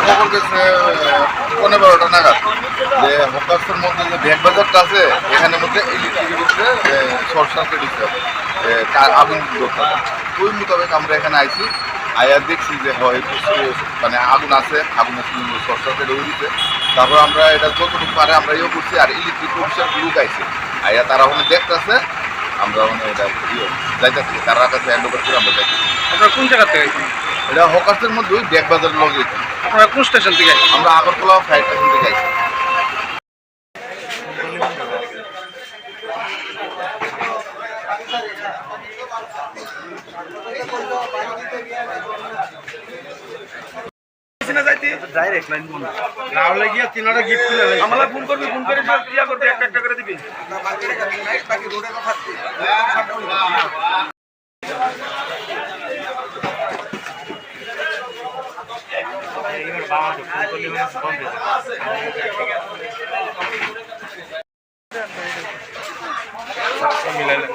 খবর গেছে 11:30 নাগাদ যে হকার্সের মধ্যে যে ব্যাগ বাজারটা আছে এখানের মধ্যে ইলেকট্রিকের ভিতরে শর্ট সার্কিট হচ্ছে, আগুন ধরতে। ওই মোতাবেক আমরা এখানে আইছি, আয়া দেখছি যে হয় মানে আগুন আছে, আগুন শর্ট সার্কিট হয়ে দিচ্ছে। তারপর আমরা এটা যতটুকু পারে আমরা ইয়ে করছি, আর ইলেকট্রিক অফিসার লোক আইছে, আয়া তারা ওখানে দেখতেছে, আমরা ওখানে এটা যাইতেছি, তারা কাছে হ্যান্ড ওভার করে আমরা যাইতেছি। আপনারা কোন জায়গা থেকে আইছেন? এটা হকার্সের মধ্যে ওই ব্যাগ বাজার লগে। আপনারা কোন স্টেশন থেকে আইছেন? আমরা আগরতলা ফায়ার স্টেশন থেকে আইছি। ডাইরেক্ট লাইন বন্ধ রাহুলে গিয়া তিনারা গিফট তুলে আমালা ফোন করবি, ফোন করে ক্রিয়া করবে, একটা একটা করে দিবি। বাকি রোডে কথা মিলাইলে